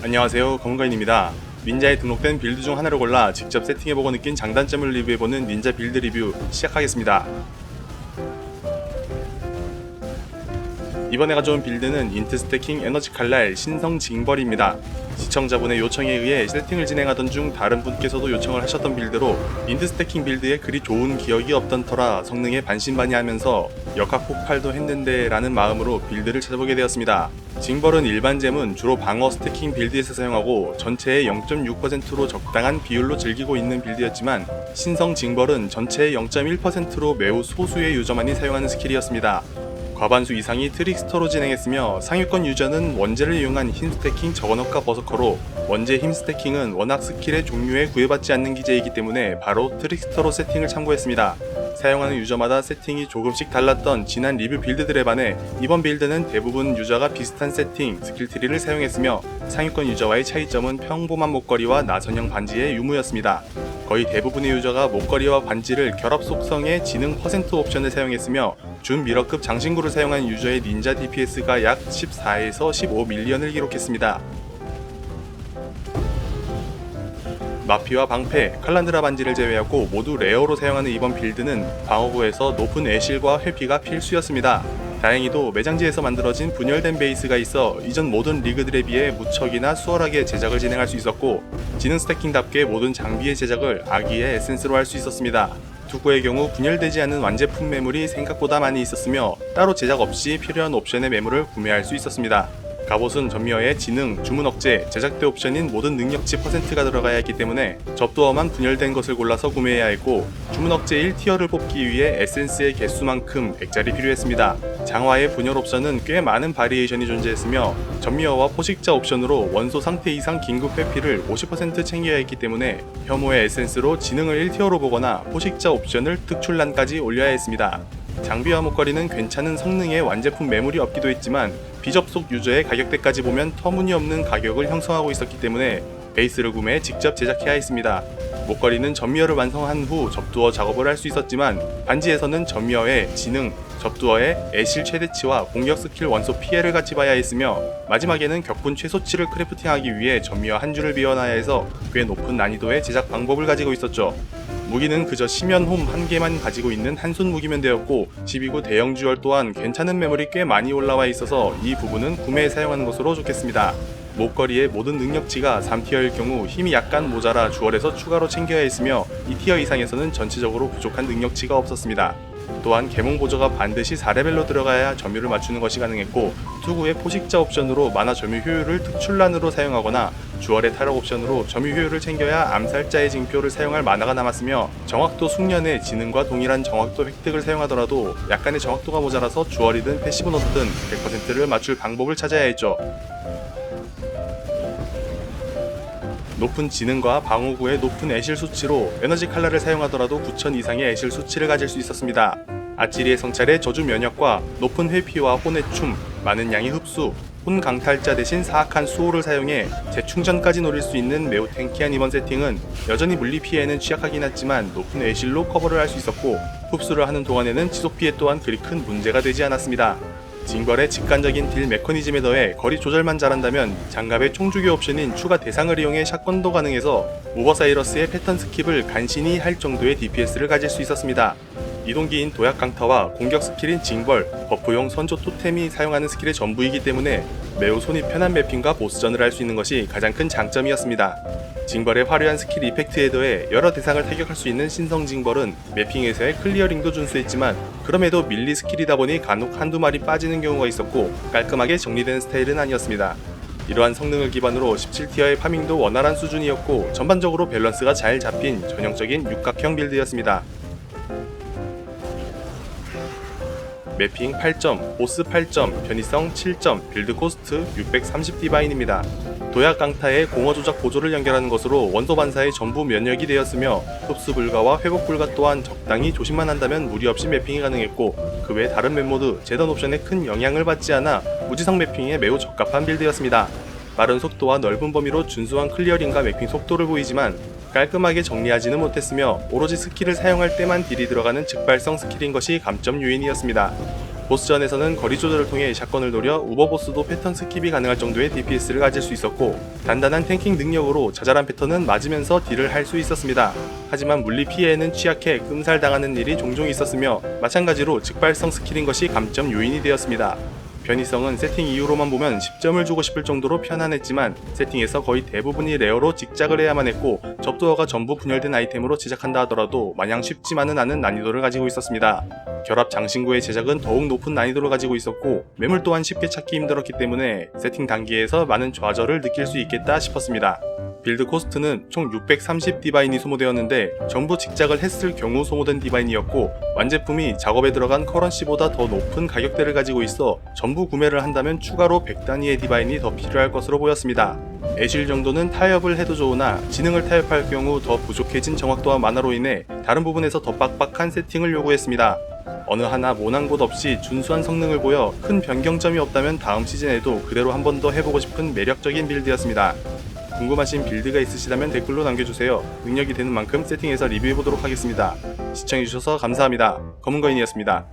안녕하세요, 검은가인입니다. 닌자에 등록된 빌드 중 하나를 골라 직접 세팅해보고 느낀 장단점을 리뷰해보는 닌자 빌드 리뷰 시작하겠습니다. 이번에 가져온 빌드는 인트 스태킹 에너지 칼날 신성 징벌입니다. 시청자분의 요청에 의해 세팅을 진행하던 중 다른 분께서도 요청을 하셨던 빌드로 인트 스태킹 빌드에 그리 좋은 기억이 없던 터라 성능에 반신반의하면서 역학 폭발도 했는데 라는 마음으로 빌드를 찾아보게 되었습니다. 징벌은 일반 잼은 주로 방어 스태킹 빌드에서 사용하고 전체의 0.6%로 적당한 비율로 즐기고 있는 빌드였지만 신성 징벌은 전체의 0.1%로 매우 소수의 유저만이 사용하는 스킬이었습니다. 과반수 이상이 트릭스터로 진행했으며 상위권 유저는 원제를 이용한 힘 스태킹 저건업과 버서커로 원제 힘 스태킹은 워낙 스킬의 종류에 구애받지 않는 기제이기 때문에 바로 트릭스터로 세팅을 참고했습니다. 사용하는 유저마다 세팅이 조금씩 달랐던 지난 리뷰 빌드들에 반해 이번 빌드는 대부분 유저가 비슷한 세팅, 스킬트리를 사용했으며 상위권 유저와의 차이점은 평범한 목걸이와 나선형 반지의 유무였습니다. 거의 대부분의 유저가 목걸이와 반지를 결합 속성의 지능 퍼센트 옵션을 사용했으며 준 미러급 장신구를 사용한 유저의 닌자 DPS가 약 14에서 15밀리언을 기록했습니다. 마피와 방패, 칼란드라 반지를 제외하고 모두 레어로 사용하는 이번 빌드는 방어구에서 높은 애실과 회피가 필수였습니다. 다행히도 매장지에서 만들어진 분열된 베이스가 있어 이전 모든 리그들에 비해 무척이나 수월하게 제작을 진행할 수 있었고 지능 스태킹답게 모든 장비의 제작을 아기의 에센스로 할 수 있었습니다. 투구의 경우 분열되지 않은 완제품 매물이 생각보다 많이 있었으며 따로 제작 없이 필요한 옵션의 매물을 구매할 수 있었습니다. 갑옷은 전미어의 지능, 주문 억제, 제작대 옵션인 모든 능력치 %가 들어가야 했기 때문에 접두어만 분열된 것을 골라서 구매해야 했고 주문 억제 1티어를 뽑기 위해 에센스의 개수만큼 100짜리 필요했습니다. 장화의 분열 옵션은 꽤 많은 바리에이션이 존재했으며 전미어와 포식자 옵션으로 원소 상태 이상 긴급 회피를 50% 챙겨야 했기 때문에 혐오의 에센스로 지능을 1티어로 보거나 포식자 옵션을 특출난까지 올려야 했습니다. 장비와 목걸이는 괜찮은 성능의 완제품 매물이 없기도 했지만 비접속 유저의 가격대까지 보면 터무니없는 가격을 형성하고 있었기 때문에 베이스를 구매해 직접 제작해야 했습니다. 목걸이는 전미어를 완성한 후 접두어 작업을 할 수 있었지만 반지에서는 전미어의 지능, 접두어의 애실 최대치와 공격 스킬 원소 피해를 같이 봐야 했으며 마지막에는 격분 최소치를 크래프팅하기 위해 전미어 한 줄을 비워놔야 해서 꽤 높은 난이도의 제작 방법을 가지고 있었죠. 무기는 그저 심연홈 한 개만 가지고 있는 한손 무기면 되었고 12구 대형 주얼 또한 괜찮은 매물이 꽤 많이 올라와 있어서 이 부분은 구매에 사용하는 것으로 좋겠습니다. 목걸이의 모든 능력치가 3티어일 경우 힘이 약간 모자라 주얼에서 추가로 챙겨야 했으며 2티어 이상에서는 전체적으로 부족한 능력치가 없었습니다. 또한 계몽 보조가 반드시 4레벨로 들어가야 점유를 맞추는 것이 가능했고 투구의 포식자 옵션으로 만화 점유 효율을 특출난으로 사용하거나 주얼의 타락 옵션으로 점유 효율을 챙겨야 암살자의 징표를 사용할 만화가 남았으며 정확도 숙련의 지능과 동일한 정확도 획득을 사용하더라도 약간의 정확도가 모자라서 주얼이든 패시브 넣든 100%를 맞출 방법을 찾아야 했죠. 높은 지능과 방어구의 높은 애실 수치로 에너지 칼날을 사용하더라도 9000 이상의 애실 수치를 가질 수 있었습니다. 아찌리의 성찰의 저주 면역과 높은 회피와 혼의 춤, 많은 양의 흡수, 혼 강탈자 대신 사악한 수호를 사용해 재충전까지 노릴 수 있는 매우 탱키한 이번 세팅은 여전히 물리 피해에는 취약하긴 했지만 높은 애실로 커버를 할 수 있었고 흡수를 하는 동안에는 지속 피해 또한 그리 큰 문제가 되지 않았습니다. 징벌의 직관적인 딜 메커니즘에 더해 거리 조절만 잘한다면 장갑의 총주교 옵션인 추가 대상을 이용해 샷건도 가능해서 오버사이러스의 패턴 스킵을 간신히 할 정도의 DPS를 가질 수 있었습니다. 이동기인 도약 강타와 공격 스킬인 징벌, 버프용 선조 토템이 사용하는 스킬의 전부이기 때문에 매우 손이 편한 매핑과 보스전을 할 수 있는 것이 가장 큰 장점이었습니다. 징벌의 화려한 스킬 이펙트에 더해 여러 대상을 타격할 수 있는 신성 징벌은 매핑에서의 클리어링도 준수했지만 그럼에도 밀리 스킬이다 보니 간혹 한두 마리 빠지는 경우가 있었고 깔끔하게 정리된 스타일은 아니었습니다. 이러한 성능을 기반으로 17티어의 파밍도 원활한 수준이었고 전반적으로 밸런스가 잘 잡힌 전형적인 육각형 빌드였습니다. 매핑 8점, 보스 8점, 편의성 7점, 빌드 코스트 630 디바인입니다. 도약 강타에 공허 조작 보조를 연결하는 것으로 원소 반사의 전부 면역이 되었으며 흡수 불가와 회복 불가 또한 적당히 조심만 한다면 무리 없이 매핑이 가능했고 그 외 다른 맵모드, 재단 옵션에 큰 영향을 받지 않아 무지성 매핑에 매우 적합한 빌드였습니다. 빠른 속도와 넓은 범위로 준수한 클리어링과 매핑 속도를 보이지만 깔끔하게 정리하지는 못했으며 오로지 스킬을 사용할 때만 딜이 들어가는 즉발성 스킬인 것이 감점 요인이었습니다. 보스전에서는 거리 조절을 통해 샷건을 노려 우버보스도 패턴 스킵이 가능할 정도의 DPS를 가질 수 있었고, 단단한 탱킹 능력으로 자잘한 패턴은 맞으면서 딜을 할 수 있었습니다. 하지만 물리 피해에는 취약해 끔살당하는 일이 종종 있었으며, 마찬가지로 즉발성 스킬인 것이 감점 요인이 되었습니다. 편의성은 세팅 이후로만 보면 10점을 주고 싶을 정도로 편안했지만, 세팅에서 거의 대부분이 레어로 직작을 해야만 했고, 접두어가 전부 분열된 아이템으로 제작한다 하더라도 마냥 쉽지만은 않은 난이도를 가지고 있었습니다. 결합 장신구의 제작은 더욱 높은 난이도를 가지고 있었고, 매물 또한 쉽게 찾기 힘들었기 때문에 세팅 단계에서 많은 좌절을 느낄 수 있겠다 싶었습니다. 빌드 코스트는 총 630 디바인이 소모되었는데, 전부 직작을 했을 경우 소모된 디바인이었고, 완제품이 작업에 들어간 커런시보다 더 높은 가격대를 가지고 있어 전부 구매를 한다면 추가로 100 단위의 디바인이 더 필요할 것으로 보였습니다. 애실 정도는 타협을 해도 좋으나, 지능을 타협할 경우 더 부족해진 정확도와 만화로 인해 다른 부분에서 더 빡빡한 세팅을 요구했습니다. 어느 하나 모난 곳 없이 준수한 성능을 보여 큰 변경점이 없다면 다음 시즌에도 그대로 한 번 더 해보고 싶은 매력적인 빌드였습니다. 궁금하신 빌드가 있으시다면 댓글로 남겨주세요. 능력이 되는 만큼 세팅해서 리뷰해보도록 하겠습니다. 시청해주셔서 감사합니다. 검은거인이었습니다.